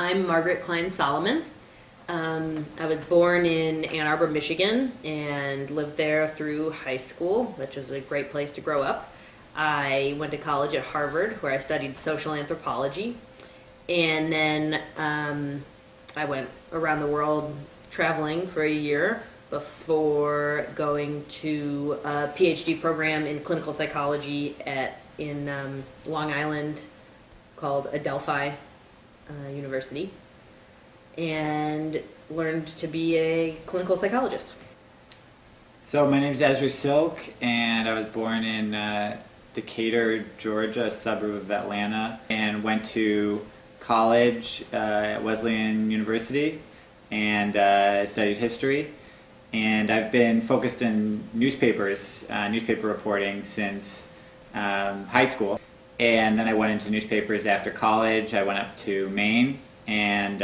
I'm Margaret Klein-Solomon. I was born in Ann Arbor, Michigan, and lived there through high school, which was a great place to grow up. I went to college at Harvard, where I studied social anthropology, and then I went around the world traveling for a year before going to a PhD program in clinical psychology in Long Island called Adelphi University, and learned to be a clinical psychologist. So my name is Ezra Silk, and I was born in Decatur, Georgia, a suburb of Atlanta, and went to college at Wesleyan University and studied history. And I've been focused in newspapers, newspaper reporting since high school. And then I went into newspapers after college. I went up to Maine, and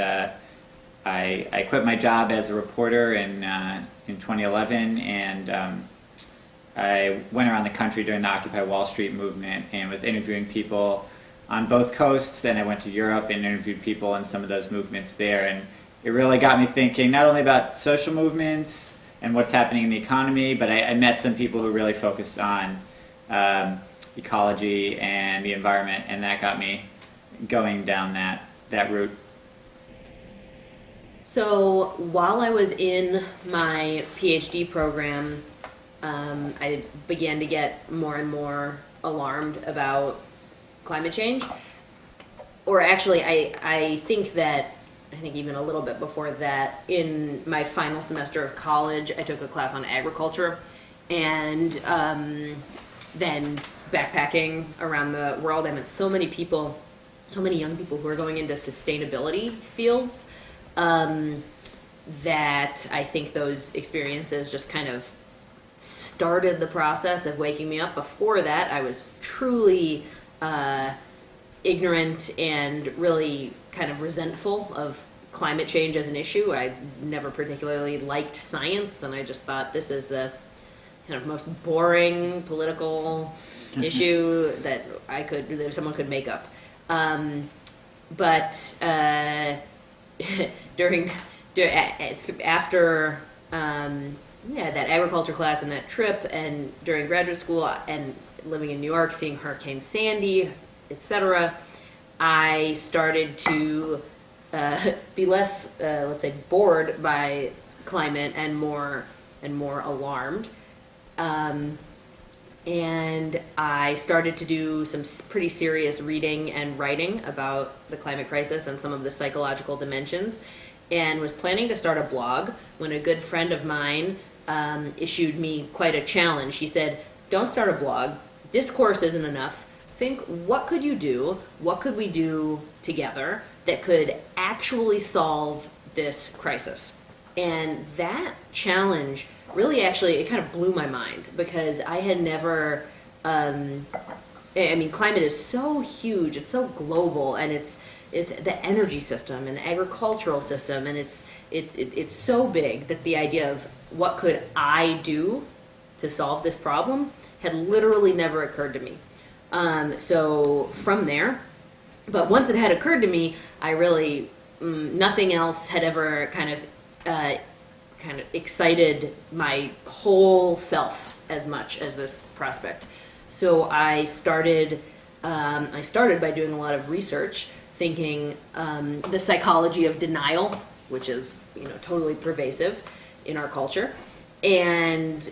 I quit my job as a reporter in 2011, and I went around the country during the Occupy Wall Street movement and was interviewing people on both coasts. And I went to Europe and interviewed people in some of those movements there, and it really got me thinking not only about social movements and what's happening in the economy, but I met some people who really focused on ecology and the environment, and that got me going down that route. So while I was in my PhD program, I began to get more and more alarmed about climate change. Or actually, I think even a little bit before that, in my final semester of college, I took a class on agriculture, and then backpacking around the world, I met so many young people who are going into sustainability fields, that I think those experiences just kind of started the process of waking me up. Before that, I was truly ignorant and really kind of resentful of climate change as an issue. I never particularly liked science, and I just thought this is the kind of most boring political issue that someone could make up. But after that agriculture class and that trip, and during graduate school and living in New York, seeing Hurricane Sandy, etc., I started to be less, let's say, bored by climate and more alarmed. And I started to do some pretty serious reading and writing about the climate crisis and some of the psychological dimensions, and was planning to start a blog when a good friend of mine issued me quite a challenge. He said, "Don't start a blog. Discourse isn't enough. Think, what could you do? What could we do together that could actually solve this crisis?" And that challenge really, actually, it kind of blew my mind, because I had never, climate is so huge, it's so global, and it's the energy system and the agricultural system, and it's so big that the idea of what could I do to solve this problem had literally never occurred to me. So from there, but once it had occurred to me, I really, nothing else had ever kind of excited my whole self as much as this prospect. So I started by doing a lot of research, thinking the psychology of denial, which is totally pervasive in our culture, and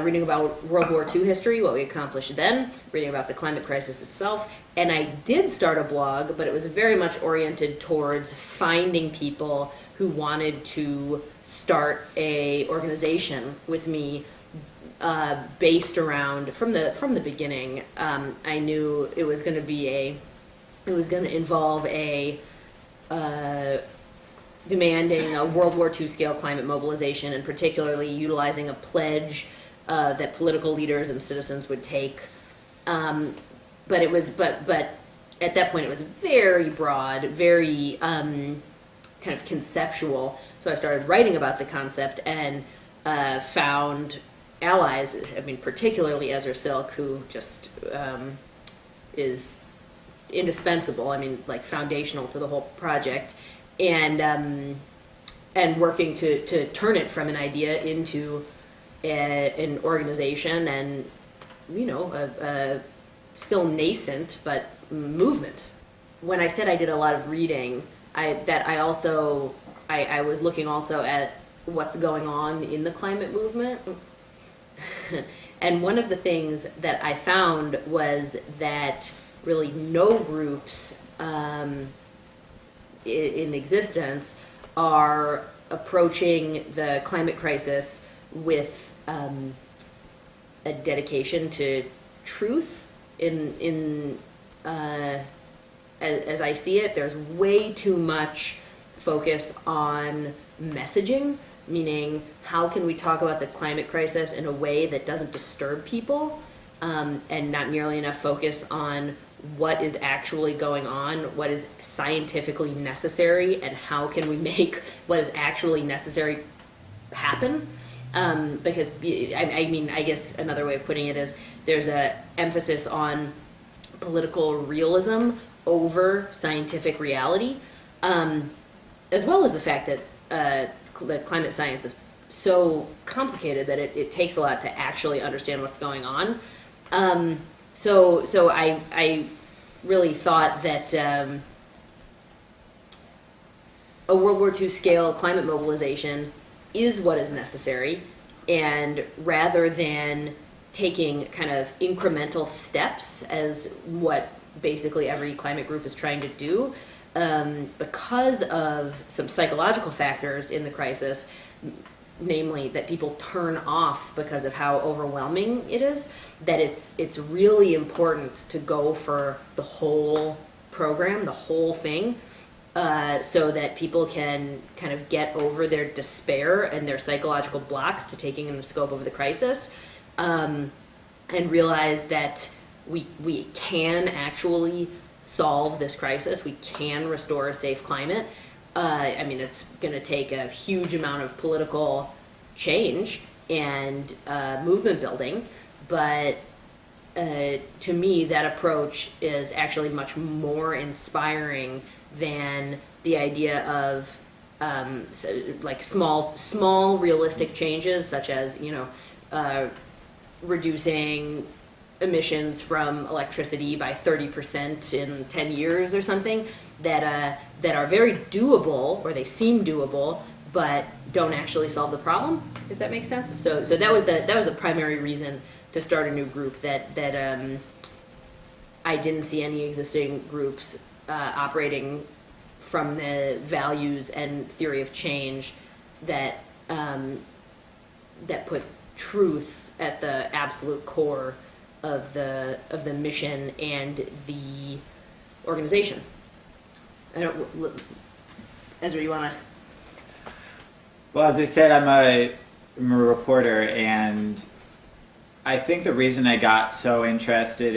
reading about World War II history, what we accomplished then, reading about the climate crisis itself. And I did start a blog, but it was very much oriented towards finding people who wanted to start a organization with me, based around, from the beginning, I knew it was going to involve demanding a World War II scale climate mobilization, and particularly utilizing a pledge that political leaders and citizens would take. But at that point it was very broad, very kind of conceptual. So I started writing about the concept, and found allies, particularly Ezra Silk, who just is indispensable, foundational to the whole project. and working to turn it from an idea into an organization and, a still nascent but movement. When I said I did a lot of reading, I was looking also at what's going on in the climate movement. And one of the things that I found was that really no groups in existence are approaching the climate crisis with a dedication to truth. As I see it, there's way too much focus on messaging, meaning how can we talk about the climate crisis in a way that doesn't disturb people, and not nearly enough focus on what is actually going on, what is scientifically necessary, and how can we make what is actually necessary happen. Because, I guess another way of putting it is there's an emphasis on political realism over scientific reality, as well as the fact that climate science is so complicated that it takes a lot to actually understand what's going on. So I really thought that a World War II scale climate mobilization is what is necessary, and rather than taking kind of incremental steps as what basically every climate group is trying to do, because of some psychological factors in the crisis, namely that people turn off because of how overwhelming it is, that it's really important to go for the whole program, the whole thing, so that people can kind of get over their despair and their psychological blocks to taking in the scope of the crisis, and realize that we can actually solve this crisis. We can restore a safe climate. It's going to take a huge amount of political change and movement building, but to me, that approach is actually much more inspiring than the idea of small realistic changes, such as reducing emissions from electricity by 30% in 10 years or something, that are very doable, or they seem doable, but don't actually solve the problem, if that makes sense. So that was the primary reason to start a new group, that I didn't see any existing groups operating from the values and theory of change that put truth at the absolute core of the mission and the organization. Ezra, you want to? Well, as I said, I'm a reporter, and I think the reason I got so interested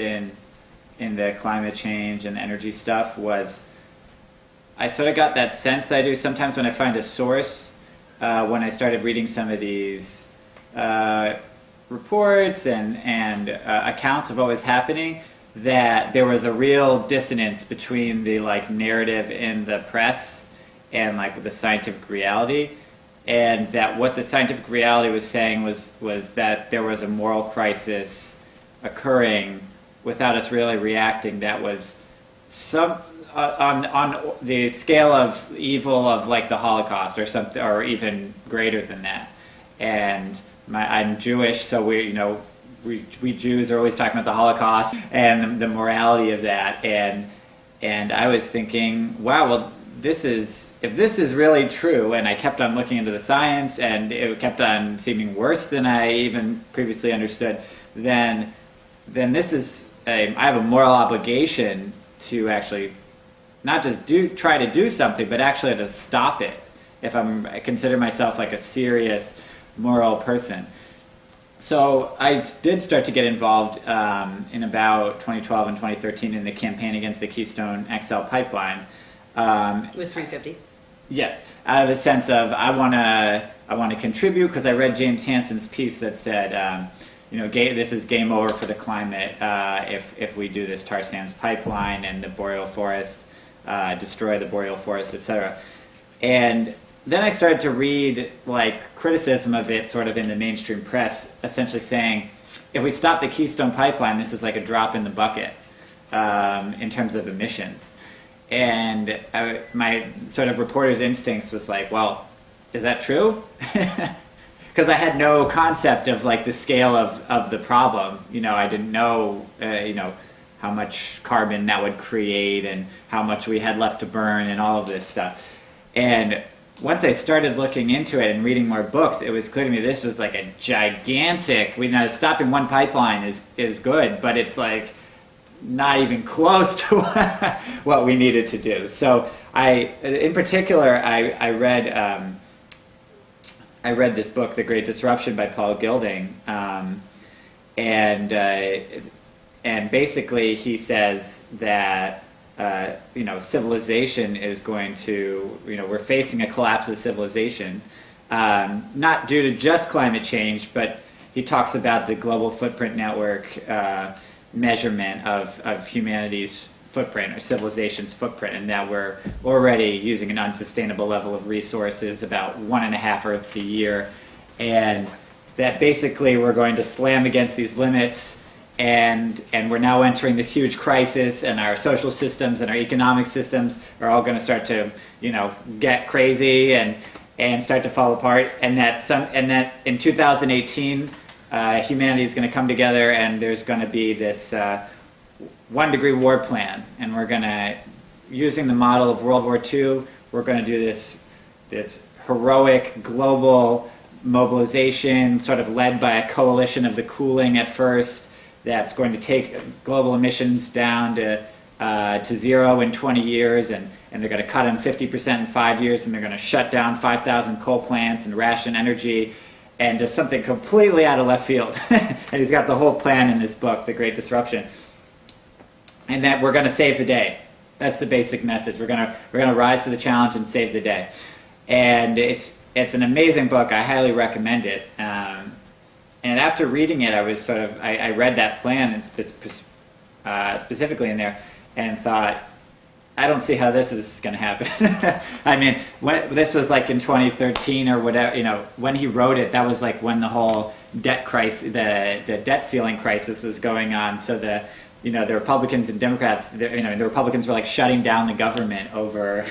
in the climate change and energy stuff was I sort of got that sense that I do sometimes when I find a source, when I started reading some of these reports and accounts of what was happening, that there was a real dissonance between the narrative in the press and the scientific reality, and that what the scientific reality was saying was that there was a moral crisis occurring without us really reacting, that was some on the scale of evil of the Holocaust or something, or even greater than that. And I'm Jewish, so we Jews are always talking about the Holocaust and the morality of that, and I was thinking, wow, well, if this is really true, and I kept on looking into the science, and it kept on seeming worse than I even previously understood, then this is I have a moral obligation to actually not just try to do something, but actually to stop it if I consider myself a serious moral person. So I did start to get involved in about 2012 and 2013 in the campaign against the Keystone XL pipeline. With 350. Yes, out of a sense of I want to contribute, because I read James Hansen's piece that said, this is game over for the climate if we do this tar sands pipeline and the boreal forest, destroy the boreal forest, etc. And then I started to read like criticism of it sort of in the mainstream press, essentially saying, if we stop the Keystone Pipeline, this is like a drop in the bucket in terms of emissions. And my sort of reporter's instincts was like, well, is that true? Because I had no concept of like the scale of the problem. You know, I didn't know, how much carbon that would create and how much we had left to burn and all of this stuff. And once I started looking into it and reading more books, it was clear to me this was like a gigantic, stopping one pipeline is good, but it's like not even close to what we needed to do. So in particular, I read this book, The Great Disruption by Paul Gilding, and basically he says that civilization is going to, we're facing a collapse of civilization, not due to just climate change, but he talks about the global footprint network measurement of humanity's footprint or civilization's footprint, and that we're already using an unsustainable level of resources, about 1.5 Earths a year, and that basically we're going to slam against these limits, and we're now entering this huge crisis, and our social systems and our economic systems are all going to start to get crazy and start to fall apart, and that in 2018 humanity is going to come together, and there's going to be this 1-degree war plan, and we're going to, using the model of World War II, we're going to do this heroic global mobilization, sort of led by a coalition of the cooling at first, that's going to take global emissions down to zero in 20 years, and they're going to cut them 50% in 5 years, and they're going to shut down 5,000 coal plants and ration energy, and just something completely out of left field. And he's got the whole plan in this book, The Great Disruption. And that we're going to save the day. That's the basic message. We're going to rise to the challenge and save the day. And it's an amazing book. I highly recommend it. And after reading it, I read that plan and specifically in there, and thought, I don't see how this is going to happen. I mean, this was like in 2013 or whatever. When he wrote it, that was like when the whole debt crisis, the debt ceiling crisis was going on. So the Republicans and Democrats, the Republicans were like shutting down the government over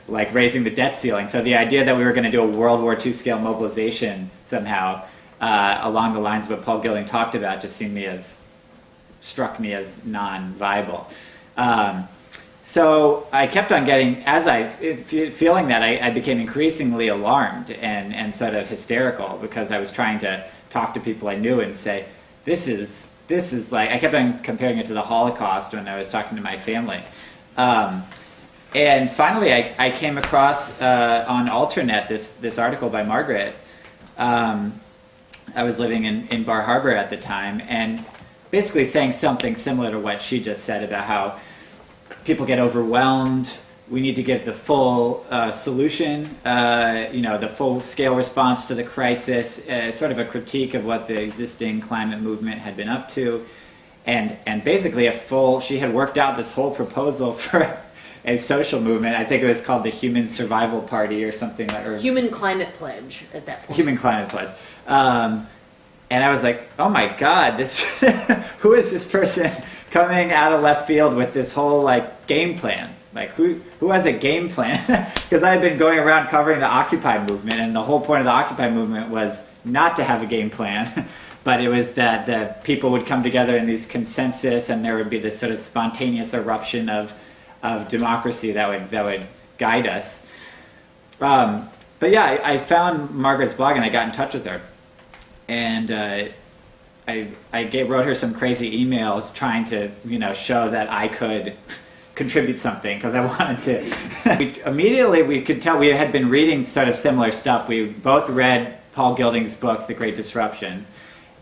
like raising the debt ceiling. So the idea that we were going to do a World War II scale mobilization somehow along the lines of what Paul Gilding talked about just struck me as non-viable. So I kept on feeling that I became increasingly alarmed and sort of hysterical, because I was trying to talk to people I knew and say, this is like, I kept on comparing it to the Holocaust when I was talking to my family. And finally I came across on Alternet this article by Margaret. I was living in Bar Harbor at the time, and basically saying something similar to what she just said about how people get overwhelmed. We need to give the full solution, the full-scale response to the crisis, sort of a critique of what the existing climate movement had been up to, and basically she had worked out this whole proposal for a social movement. I think it was called the Human Survival Party or something. Or Human Climate Pledge at that point. Human Climate Pledge. And I was like, oh my God, who is this person coming out of left field with this whole like game plan? Like who has a game plan? Because I had been going around covering the Occupy movement, and the whole point of the Occupy movement was not to have a game plan, but it was that the people would come together in these consensus, and there would be this sort of spontaneous eruption of democracy that would guide us. But yeah, I found Margaret's blog and I got in touch with her, and I wrote her some crazy emails trying to show that I could contribute something, because I wanted to. Immediately we could tell we had been reading sort of similar stuff. We both read Paul Gilding's book, The Great Disruption,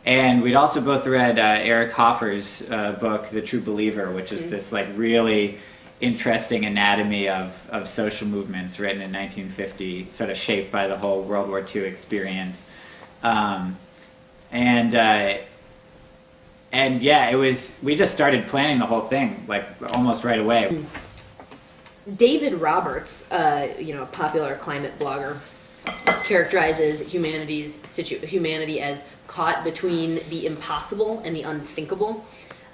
and we'd also both read Eric Hoffer's book, The True Believer, which is this like really interesting anatomy of social movements written in 1950, sort of shaped by the whole World War II experience. And yeah, we just started planning the whole thing like almost right away. David Roberts, a popular climate blogger, characterizes humanity as caught between the impossible and the unthinkable.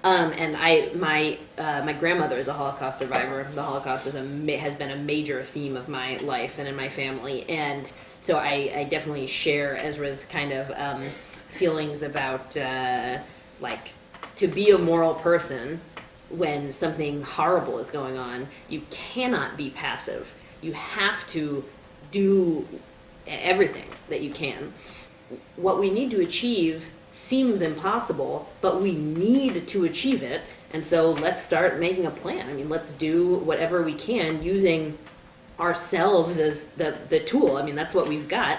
And my grandmother is a Holocaust survivor. The Holocaust has been a major theme of my life and in my family, and so I definitely share Ezra's kind of feelings about like, to be a moral person when something horrible is going on. You cannot be passive. You have to do everything that you can. What we need to achieve seems impossible, but we need to achieve it, and so let's start making a plan. I mean, let's do whatever we can using ourselves as the tool. I mean, that's what we've got,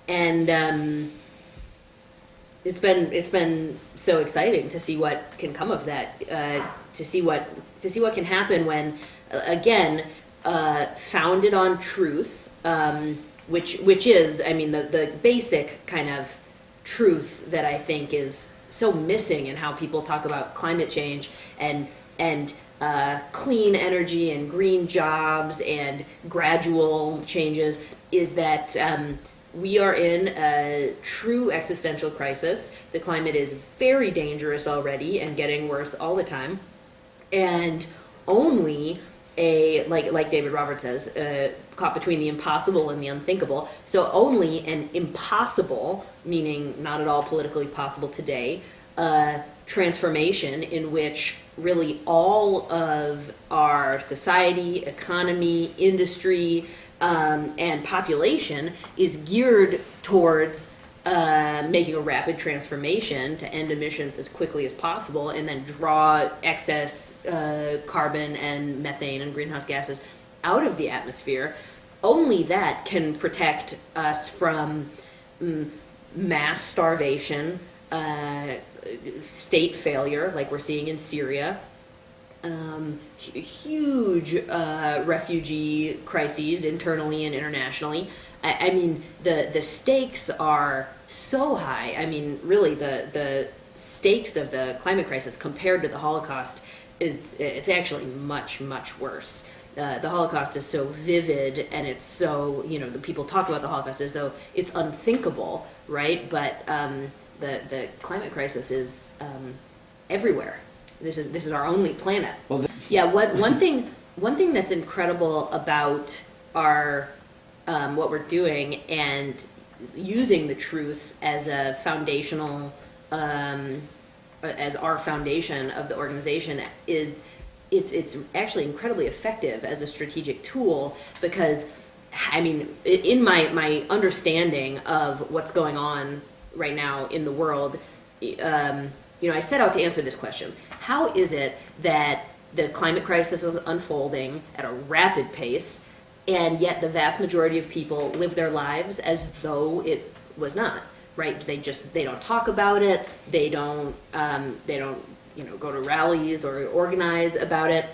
and it's been so exciting to see what can come of that, to see what can happen when, again, founded on truth, which is, I mean, the basic kind of truth that I think is so missing in how people talk about climate change and clean energy and green jobs and gradual changes, is that we are in a true existential crisis. The climate is very dangerous already and getting worse all the time, and only like David Roberts says, caught between the impossible and the unthinkable. So only an impossible, meaning not at all politically possible today, transformation in which really all of our society, economy, industry, and population is geared towards making a rapid transformation to end emissions as quickly as possible and then draw excess carbon and methane and greenhouse gases out of the atmosphere. Only that can protect us from mass starvation, state failure like we're seeing in Syria, huge refugee crises internally and internationally. I mean, the stakes are so high. I mean, really, the stakes of the climate crisis compared to the Holocaust it's actually much, much worse. The Holocaust is so vivid, and it's so, the people talk about the Holocaust as though it's unthinkable, right? But the climate crisis is everywhere. This is our only planet. Well, one thing that's incredible about our what we're doing and using the truth as a foundational, as our foundation of the organization is it's actually incredibly effective as a strategic tool, because, I mean, in my understanding of what's going on right now in the world, I set out to answer this question. How is it that the climate crisis is unfolding at a rapid pace, and yet the vast majority of people live their lives as though it was not, right? They don't talk about it. They don't go to rallies or organize about it.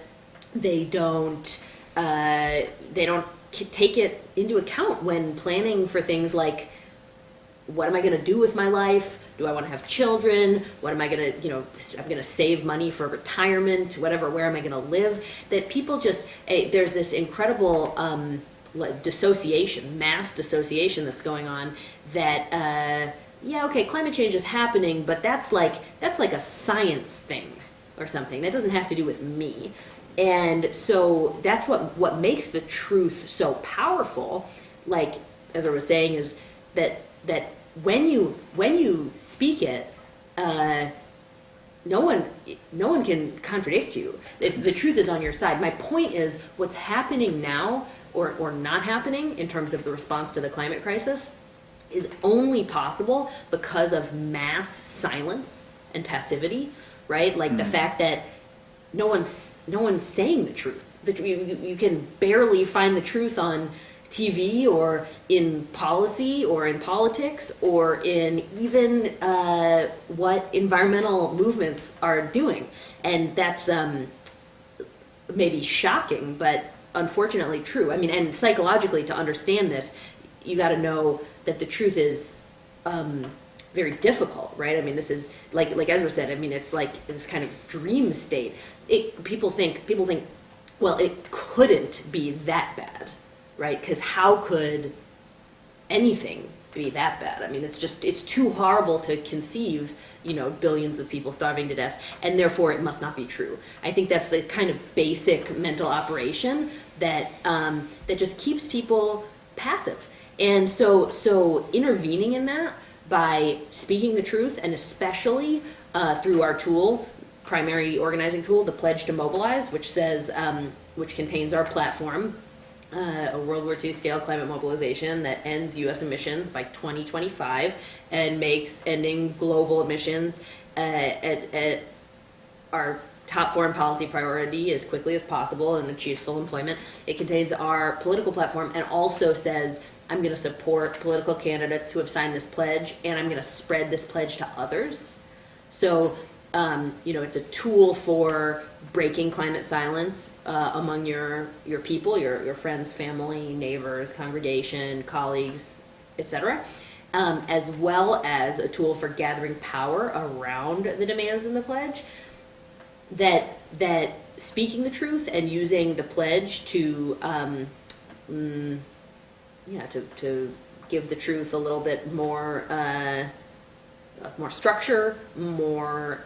They don't take it into account when planning for things like, what am I going to do with my life? Do I want to have children? What am I going to, I'm going to save money for retirement, whatever, where am I going to live? That people there's this incredible dissociation, mass dissociation that's going on that, climate change is happening, but that's like a science thing or something. That doesn't have to do with me. And so that's what makes the truth so powerful, like Ezra was saying, is that when you speak it, no one can contradict you if the truth is on your side. My point is, what's happening now or not happening in terms of the response to the climate crisis is only possible because of mass silence and passivity, right? Like the fact that no one's saying the truth. You can barely find the truth on TV or in policy or in politics or in even what environmental movements are doing. And that's maybe shocking, but unfortunately true. I mean, and psychologically, to understand this, you got to know that the truth is very difficult, right? I mean, this is like Ezra said. I mean, it's like this kind of dream state. People think Well, it couldn't be that bad, right? Because how could anything be that bad? I mean, it's too horrible to conceive, billions of people starving to death, and therefore it must not be true. I think that's the kind of basic mental operation that just keeps people passive. And so intervening in that by speaking the truth, and especially through our tool, primary organizing tool, the Pledge to Mobilize, which contains our platform, a World War II scale climate mobilization that ends U.S. emissions by 2025 and makes ending global emissions at our top foreign policy priority as quickly as possible and achieve full employment. It contains our political platform and also says, I'm going to support political candidates who have signed this pledge, and I'm going to spread this pledge to others. So, it's a tool for breaking climate silence among your people, your friends, family, neighbors, congregation, colleagues, etc., as well as a tool for gathering power around the demands in the pledge. That speaking the truth and using the pledge to to give the truth a little bit more structure, more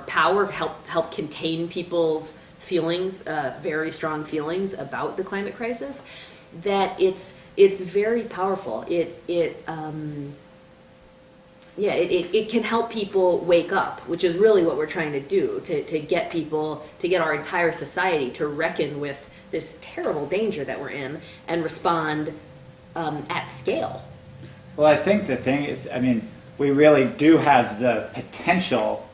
power, help contain people's feelings, very strong feelings about the climate crisis. That it's very powerful. It can help people wake up, which is really what we're trying to do, to get people, to get our entire society to reckon with this terrible danger that we're in and respond at scale. Well, I think the thing is, we really do have the potential.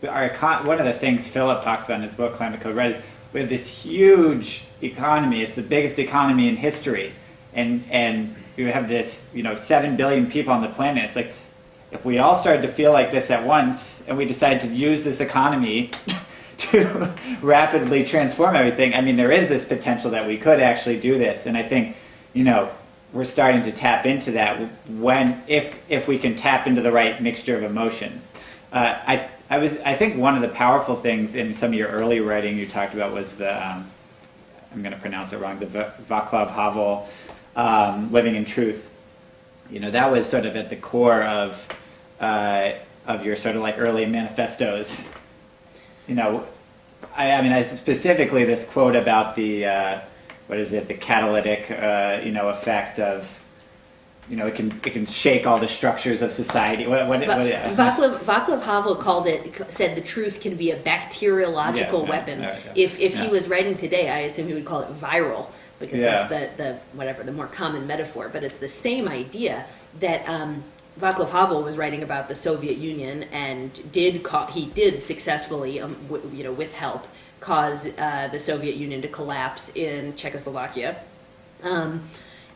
One of the things Philip talks about in his book, Climate Code Red, is we have this huge economy. It's the biggest economy in history. And you have this, 7 billion people on the planet. It's like, if we all started to feel like this at once and we decided to use this economy to rapidly transform everything, there is this potential that we could actually do this. And I think, we're starting to tap into that if we can tap into the right mixture of emotions. I think one of the powerful things in some of your early writing you talked about was the, I'm going to pronounce it wrong, the Václav Havel, Living in Truth. That was sort of at the core of your sort of like early manifestos. I specifically this quote about the the catalytic effect of it can shake all the structures of society. Václav Havel said the truth can be a bacteriological weapon. If he was writing today, I assume he would call it viral, because that's the more common metaphor. But it's the same idea that Václav Havel was writing about the Soviet Union and he did successfully, with help, cause the Soviet Union to collapse in Czechoslovakia.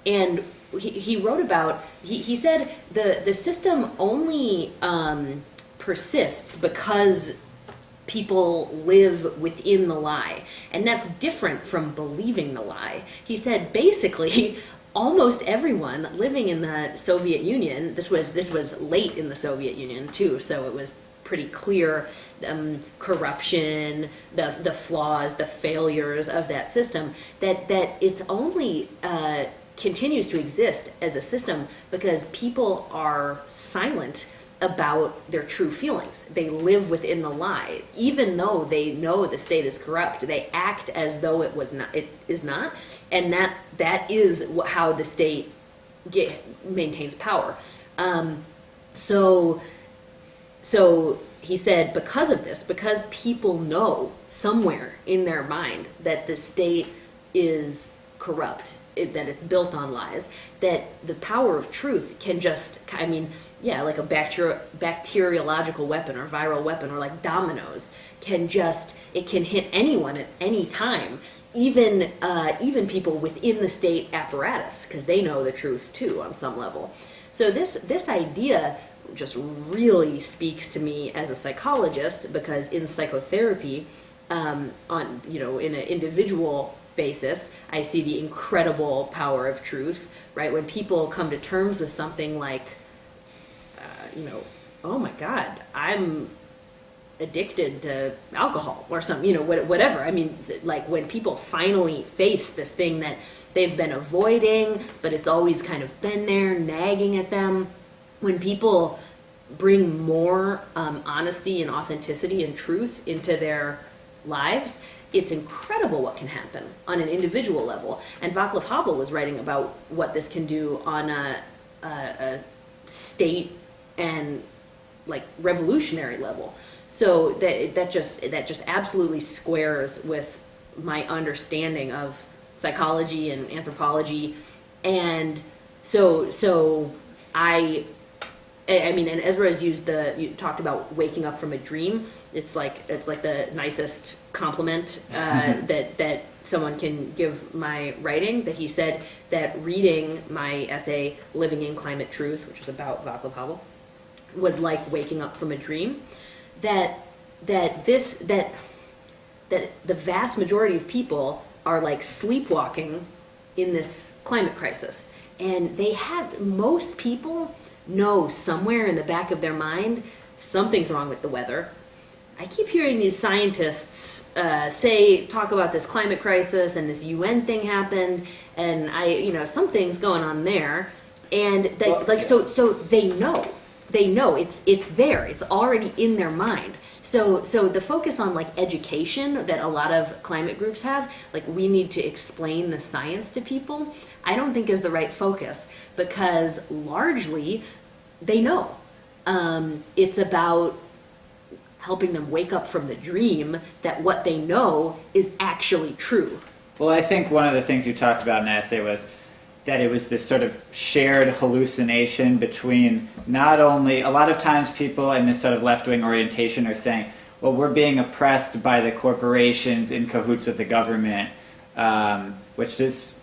And he wrote about, he said the system only persists because people live within the lie. And that's different from believing the lie. He said basically almost everyone living in the Soviet Union, this was late in the Soviet Union too, so it was pretty clear corruption, the flaws, the failures of that system, that it's only continues to exist as a system because people are silent about their true feelings. They live within the lie. Even though they know the state is corrupt, they act as though it is not, and that is how the state maintains power. So he said, because of this, because people know somewhere in their mind that the state is corrupt, that it's built on lies, that the power of truth can just, like a bacteriological weapon or viral weapon, or like dominoes, it can hit anyone at any time, even people within the state apparatus, because they know the truth too on some level. So this idea just really speaks to me as a psychologist, because in psychotherapy, in an individual basis, I see the incredible power of truth, right? When people come to terms with something like, oh my God, I'm addicted to alcohol or something, you know, whatever. I mean, like when people finally face this thing that they've been avoiding, but it's always kind of been there, nagging at them, when people bring more honesty and authenticity and truth into their lives, it's incredible what can happen on an individual level. And Václav Havel was writing about what this can do on a state and like revolutionary level. So that just absolutely squares with my understanding of psychology and anthropology. And so I mean, and Ezra has used you talked about waking up from a dream. It's like the nicest compliment that someone can give my writing, that he said that reading my essay, Living in Climate Truth, which was about Václav Havel, was like waking up from a dream. That the vast majority of people are like sleepwalking in this climate crisis. And most people know somewhere in the back of their mind something's wrong with the weather. I keep hearing these scientists talk about this climate crisis and this UN thing happened, and something's going on there, and so they know it's there, it's already in their mind. So the focus on like education that a lot of climate groups have, like we need to explain the science to people, I don't think is the right focus, because largely they know. It's about helping them wake up from the dream that what they know is actually true. Well, I think one of the things you talked about in the essay was that it was this sort of shared hallucination between not only, a lot of times people in this sort of left-wing orientation are saying, well, we're being oppressed by the corporations in cahoots with the government, which is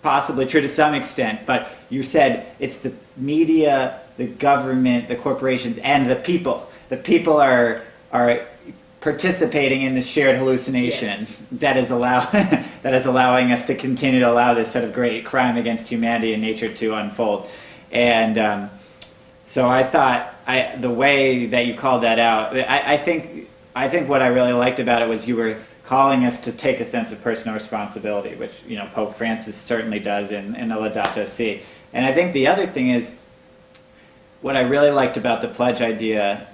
possibly true to some extent, but you said it's the media, the government, the corporations, and the people. The people are participating in the shared hallucination. Yes. that is allowing us to continue to allow this sort of great crime against humanity and nature to unfold. And so I thought the way that you called that out, I think what I really liked about it was you were calling us to take a sense of personal responsibility, which Pope Francis certainly does in the Laudato Si. And I think the other thing is, what I really liked about the pledge idea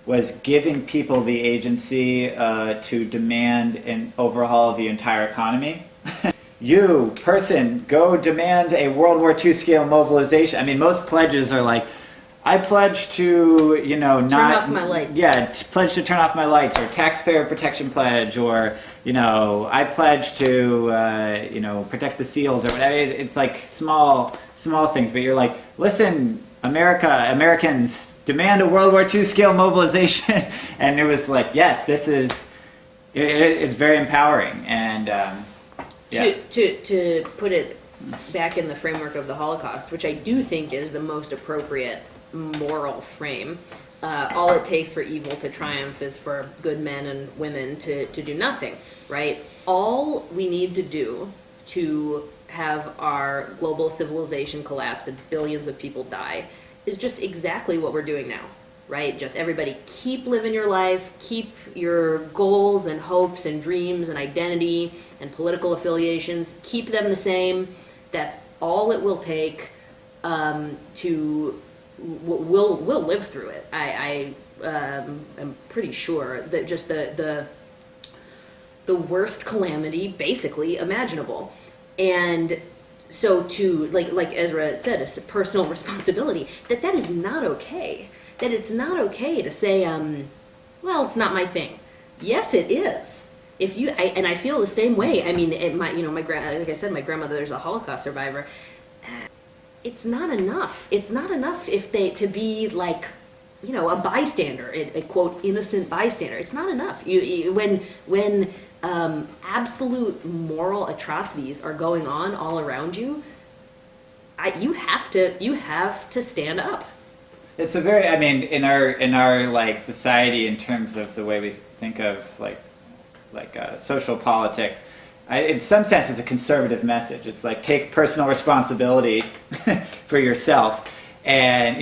was giving people the agency to demand an overhaul of the entire economy. You, person, go demand a World War II scale mobilization. I mean, most pledges are like, I pledge to, turn off my lights. Yeah, pledge to turn off my lights, or taxpayer protection pledge, or, I pledge to, protect the seals, or whatever. It's like small things, but you're like, listen, Americans, demand a World War II scale mobilization. And it was like, yes, it's very empowering. And yeah. To put it back in the framework of the Holocaust, which I do think is the most appropriate moral frame, all it takes for evil to triumph is for good men and women to do nothing, right? All we need to do to have our global civilization collapse and billions of people die is just exactly what we're doing now, right? Just everybody keep living your life, keep your goals and hopes and dreams and identity and political affiliations, keep them the same. That's all it will take we'll live through it. I am pretty sure that just the worst calamity basically imaginable. And so to, like Ezra said, it's a personal responsibility, that is not okay. That it's not okay to say, well, it's not my thing. Yes, it is. And I feel the same way. I mean, like I said, my grandmother's a Holocaust survivor. It's not enough. It's not enough to be like, a bystander, a quote, innocent bystander. It's not enough. When absolute moral atrocities are going on all around you, you have to stand up. It's a very, in our like society, in terms of the way we think of like social politics, in some sense it's a conservative message. It's like, take personal responsibility for yourself, and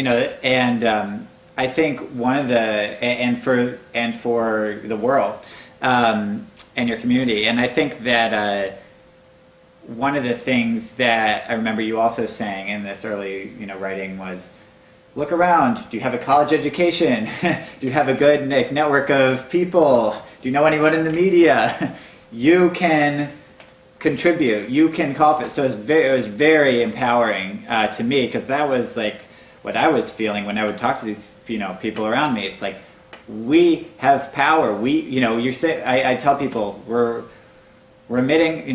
I think one of the and for the world and your community, and I think that one of the things that I remember you also saying in this early writing was, look around. Do you have a college education? Do you have a good network of people? Do you know anyone in the media? You can contribute. You can call for it. So it was very empowering to me, because that was like what I was feeling when I would talk to these people around me. It's like, we have power. I tell people we're emitting,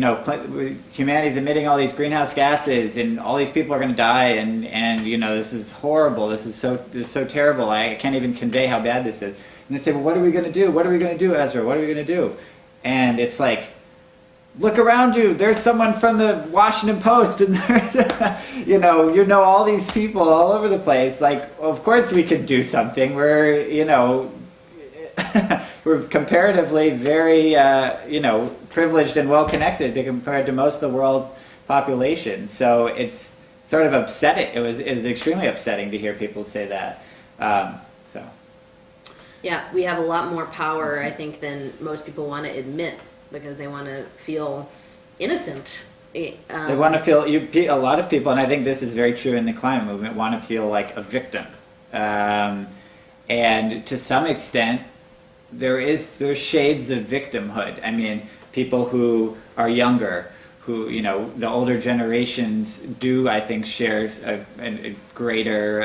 humanity's emitting all these greenhouse gases, and all these people are going to die, and this is horrible. This is so terrible. I can't even convey how bad this is. And they say, well, what are we going to do? What are we going to do, Ezra? What are we going to do? And it's like, look around you. There's someone from the Washington Post, and there's, all these people all over the place. Like, of course we could do something. We're, we're comparatively very, privileged and well connected compared to most of the world's population. So it's sort of upsetting. It was extremely upsetting to hear people say that. Yeah, we have a lot more power, I think, than most people want to admit, because they want to feel innocent. They want to feel, a lot of people, and I think this is very true in the climate movement, want to feel like a victim. And to some extent, there's shades of victimhood. I mean, people who are younger, who, the older generations do, I think, shares a greater,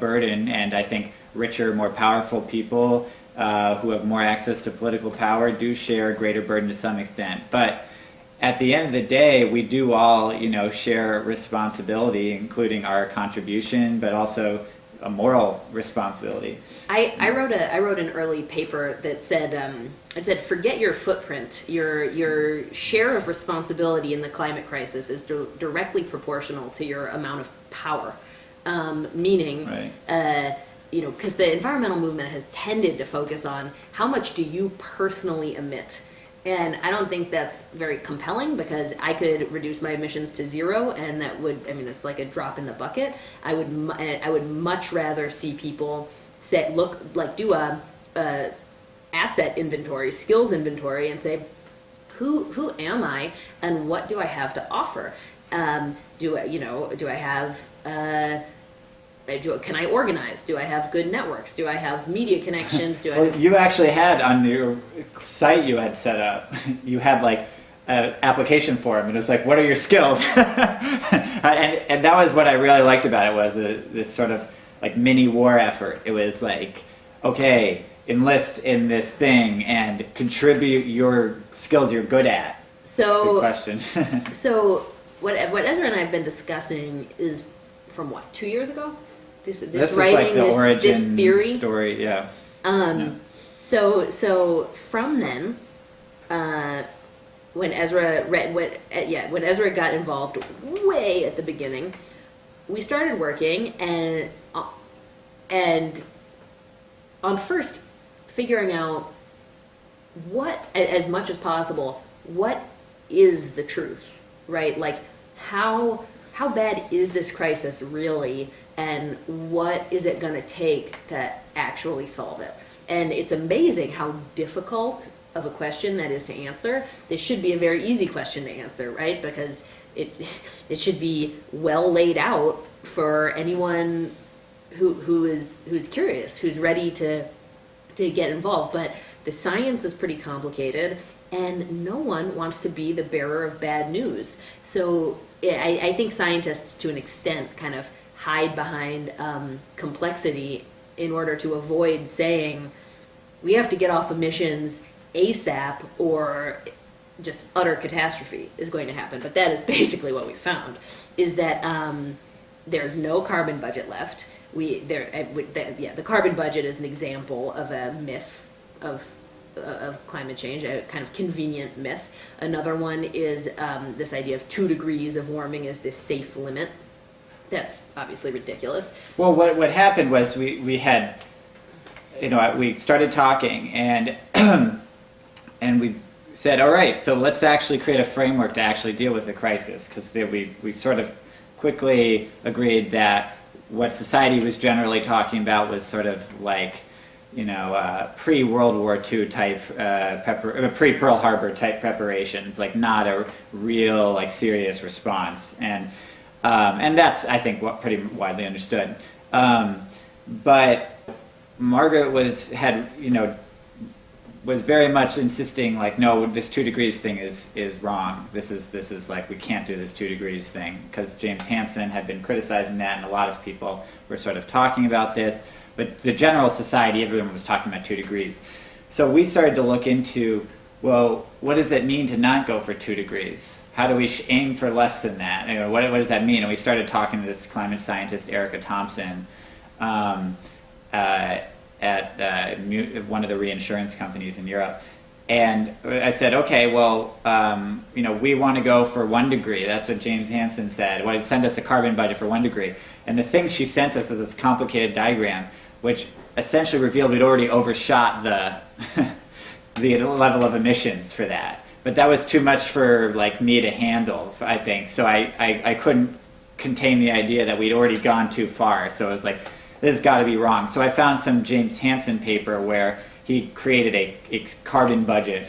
burden, and I think richer, more powerful people who have more access to political power do share a greater burden to some extent. But at the end of the day, we do all, share responsibility, including our contribution, but also a moral responsibility. I wrote an early paper that said, it said, forget your footprint. Your share of responsibility in the climate crisis is directly proportional to your amount of power. Meaning, right. Because the environmental movement has tended to focus on how much do you personally emit. And I don't think that's very compelling, because I could reduce my emissions to zero, and that would, it's like a drop in the bucket. I would much rather see people do a asset inventory, skills inventory, and say, who am I, and what do I have to offer? Can I organize? Do I have good networks? Do I have media connections? You actually had on your site you had set up, you had like an application form, and it was like, what are your skills? and that was what I really liked about it, was this sort of like mini war effort. It was like, okay, enlist in this thing and contribute your skills you're good at. So, good question. So what Ezra and I have been discussing is from 2 years ago? This writing, like the origin this theory story, yeah. So from then, when Ezra got involved way at the beginning, we started working and on first figuring out what, as much as possible, what is the truth, right? Like, how bad is this crisis really, and what is it going to take to actually solve it? And it's amazing how difficult of a question that is to answer. This should be a very easy question to answer, right? Because it should be well laid out for anyone who's curious, who's ready to get involved. But the science is pretty complicated, and no one wants to be the bearer of bad news. So I think scientists, to an extent, kind of hide behind complexity in order to avoid saying, we have to get off emissions ASAP, or just utter catastrophe is going to happen. But that is basically what we found, is that there's no carbon budget left. The carbon budget is an example of a myth of climate change, a kind of convenient myth. Another one is this idea of 2 degrees of warming is this safe limit. That's obviously ridiculous. Well, what happened was we had, we started talking, and and we said, all right, so let's actually create a framework to actually deal with the crisis, because we sort of quickly agreed that what society was generally talking about was sort of like, pre-World War II type, pre-Pearl Harbor type preparations, like not a real, like, serious response. And that's, I think, what pretty widely understood. But Margaret was very much insisting, like, no, this 2 degrees thing is wrong. This is like, we can't do this 2 degrees thing, because James Hansen had been criticizing that, and a lot of people were sort of talking about this. But the general society, everyone was talking about 2 degrees. So we started to look into, well, what does it mean to not go for 2 degrees? How do we aim for less than that? What does that mean? And we started talking to this climate scientist, Erica Thompson, at one of the reinsurance companies in Europe. And I said, okay, well, we want to go for 1 degree. That's what James Hansen said. Well, send us a carbon budget for 1 degree. And the thing she sent us is this complicated diagram, which essentially revealed we'd already overshot the the level of emissions for that. But that was too much for, like, me to handle, I think. So I couldn't contain the idea that we'd already gone too far. So it was like, this has got to be wrong. So I found some James Hansen paper where he created a carbon budget.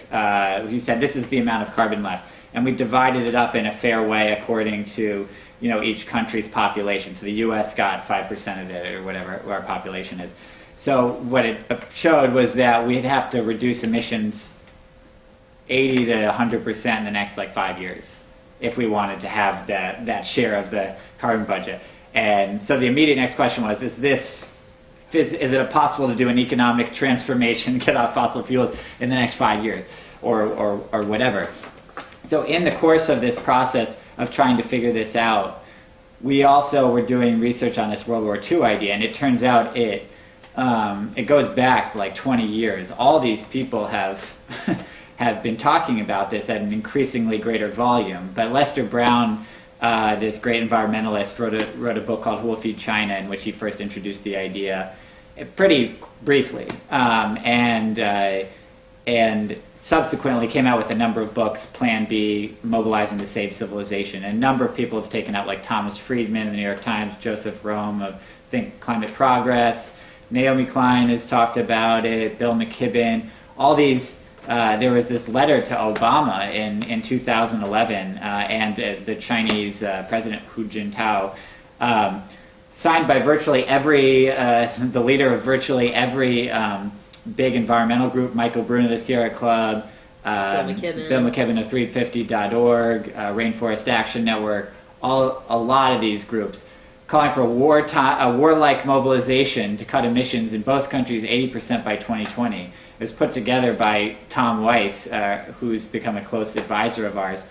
He said, this is the amount of carbon left. And we divided it up in a fair way according to, each country's population. So the U.S. got 5% of it, or whatever our population is. So what it showed was that we'd have to reduce emissions 80 to 100% in the next, 5 years if we wanted to have that share of the carbon budget. And so the immediate next question was, is it possible to do an economic transformation, get off fossil fuels in the next 5 years, or whatever? So in the course of this process of trying to figure this out, we also were doing research on this World War II idea, and it turns out it goes back 20 years. All these people have been talking about this at an increasingly greater volume. But Lester Brown, this great environmentalist, wrote a book called Who Will Feed China, in which he first introduced the idea pretty briefly, and subsequently came out with a number of books, Plan B, Mobilizing to Save Civilization. And a number of people have taken out, like Thomas Friedman of the New York Times, Joseph Rome of Think Climate Progress, Naomi Klein has talked about it, Bill McKibben, all these. There was this letter to Obama in 2011, and the Chinese President Hu Jintao, signed by virtually every, the leader of virtually every big environmental group, Michael Bruno of the Sierra Club, Bill McKibben of 350.org, Rainforest Action Network, a lot of these groups, calling for a warlike mobilization to cut emissions in both countries 80% by 2020. It was put together by Tom Weiss, who's become a close advisor of ours.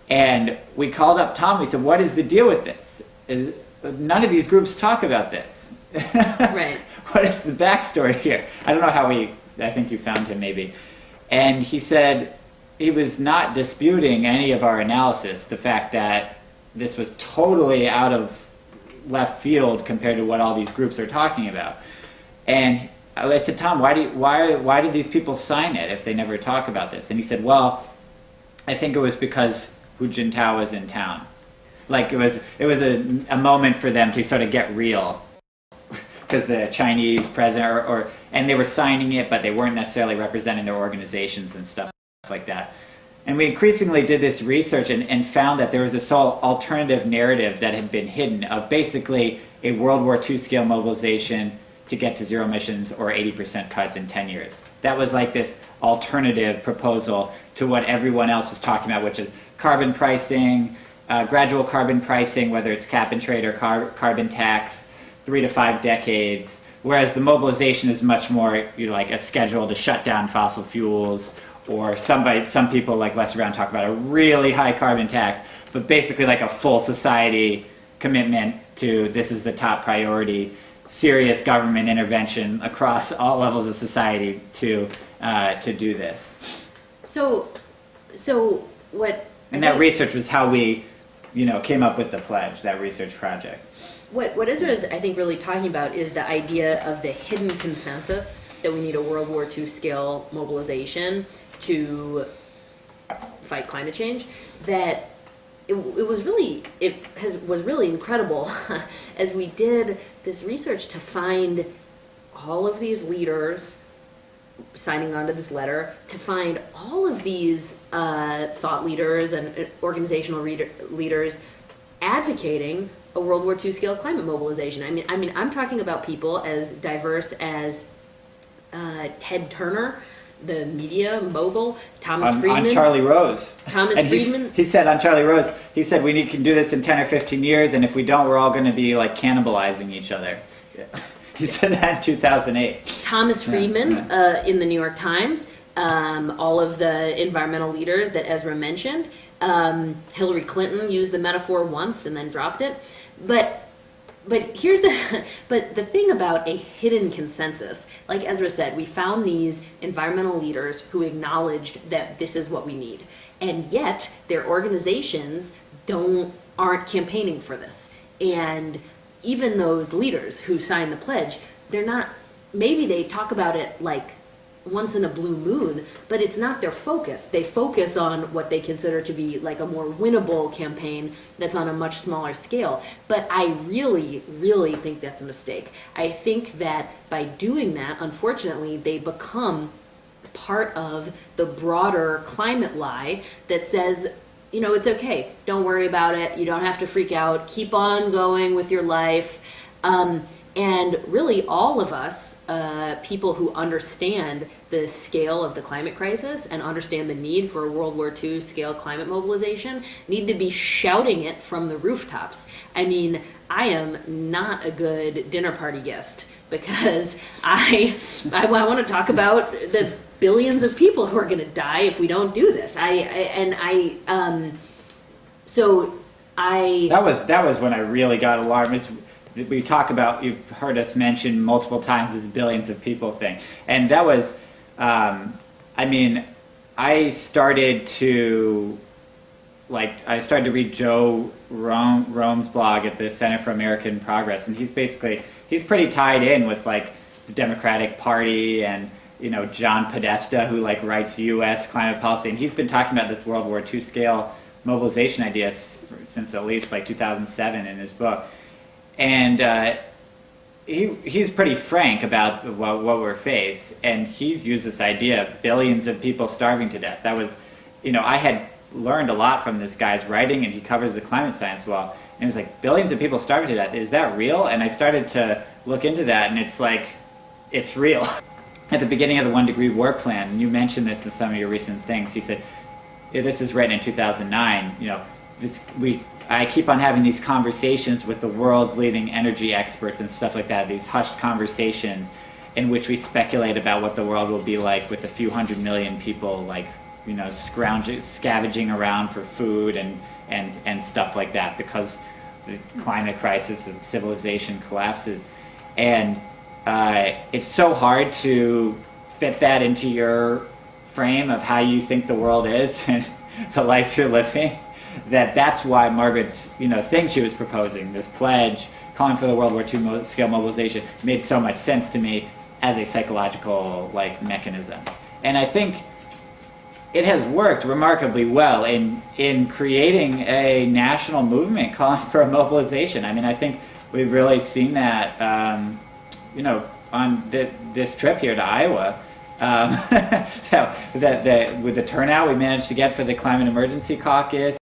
And we called up Tom. We said, what is the deal with this? None of these groups talk about this. Right. What is the backstory here? I don't know how I think you found him maybe. And he said he was not disputing any of our analysis, the fact that this was totally out of left field compared to what all these groups are talking about. And I said, Tom, why did these people sign it if they never talk about this? And he said, well, I think it was because Hu Jintao was in town. Like it was a moment for them to sort of get real, because the Chinese president and they were signing it, but they weren't necessarily representing their organizations and stuff like that. And we increasingly did this research and found that there was this whole alternative narrative that had been hidden of basically a World War II scale mobilization to get to zero emissions or 80% cuts in 10 years. That was like this alternative proposal to what everyone else was talking about, which is carbon pricing, gradual carbon pricing, whether it's cap and trade or carbon tax, 3 to 5 decades, whereas the mobilization is much more like a schedule to shut down fossil fuels, or some people like Lester Brown talk about a really high carbon tax, but basically like a full society commitment to this is the top priority, serious government intervention across all levels of society to do this. So what? And that research was how we, came up with the pledge, that research project. What Ezra is, I think, really talking about is the idea of the hidden consensus that we need a World War II scale mobilization to fight climate change. That was really incredible as we did this research to find all of these leaders signing on to this letter, to find all of these thought leaders and organizational leaders advocating a World War II scale climate mobilization. I mean, I'm talking about people as diverse as Ted Turner, the media mogul, Thomas Friedman. On Charlie Rose. Thomas Friedman. He said on Charlie Rose, he said we can do this in 10 or 15 years, and if we don't, we're all going to be like cannibalizing each other. Yeah. He said that in 2008. Thomas Friedman in the New York Times, all of the environmental leaders that Ezra mentioned. Hillary Clinton used the metaphor once and then dropped it. But here's the thing about a hidden consensus. Like Ezra said, we found these environmental leaders who acknowledged that this is what we need, and yet their organizations aren't campaigning for this. And even those leaders who sign the pledge, they're not. Maybe they talk about it like once in a blue moon, but it's not their focus. They focus on what they consider to be like a more winnable campaign that's on a much smaller scale. But I really, really think that's a mistake. I think that by doing that, unfortunately, they become part of the broader climate lie that says, you know, it's okay, don't worry about it, you don't have to freak out, keep on going with your life. And really all of us, people who understand the scale of the climate crisis and understand the need for a World War II scale climate mobilization, need to be shouting it from the rooftops. I mean, I am not a good dinner party guest because I want to talk about the billions of people who are going to die if we don't do this. That was when I really got alarmed. We talk about, you've heard us mention multiple times this billions of people thing. And that was, I mean, I started to read Joe Rome's blog at the Center for American Progress, and he's pretty tied in with like the Democratic Party and, you know, John Podesta, who like writes U.S. climate policy, and he's been talking about this World War II scale mobilization idea since at least like 2007 in his book. And he's pretty frank about what we're faced, and he's used this idea of billions of people starving to death. That was, you know, I had learned a lot from this guy's writing, and he covers the climate science well. And it was like, billions of people starving to death, is that real? And I started to look into that, and it's like, it's real. At the beginning of the 1 Degree War Plan, and you mentioned this in some of your recent things, he said, yeah, this is written in 2009, you know, I keep on having these conversations with the world's leading energy experts and stuff like that, these hushed conversations in which we speculate about what the world will be like with a few 100 million people, like, you know, scavenging around for food and stuff like that because the climate crisis and civilization collapses. And it's so hard to fit that into your frame of how you think the world is and the life you're living. That's why Margaret's, you know, thing she was proposing, this pledge, calling for the World War II scale mobilization, made so much sense to me as a psychological like mechanism. And I think it has worked remarkably well in creating a national movement calling for a mobilization. I mean, I think we've really seen that, you know, on this trip here to Iowa. That with the turnout we managed to get for the Climate Emergency Caucus.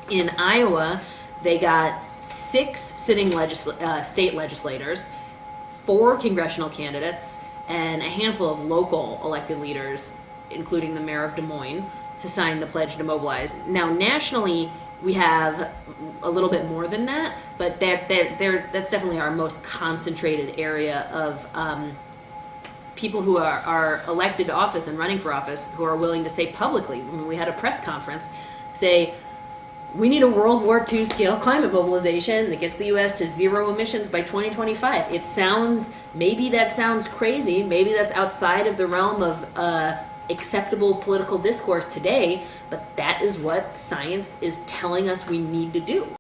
In Iowa, they got 6 sitting state legislators, 4 congressional candidates, and a handful of local elected leaders, including the mayor of Des Moines, to sign the pledge to mobilize. Now, nationally, we have a little bit more than that, but that's definitely our most concentrated area of people who are elected to office and running for office who are willing to say publicly, when we had a press conference, say, we need a World War II scale climate mobilization that gets the U.S. to 0 emissions by 2025. Maybe that sounds crazy, maybe that's outside of the realm of acceptable political discourse today, but that is what science is telling us we need to do.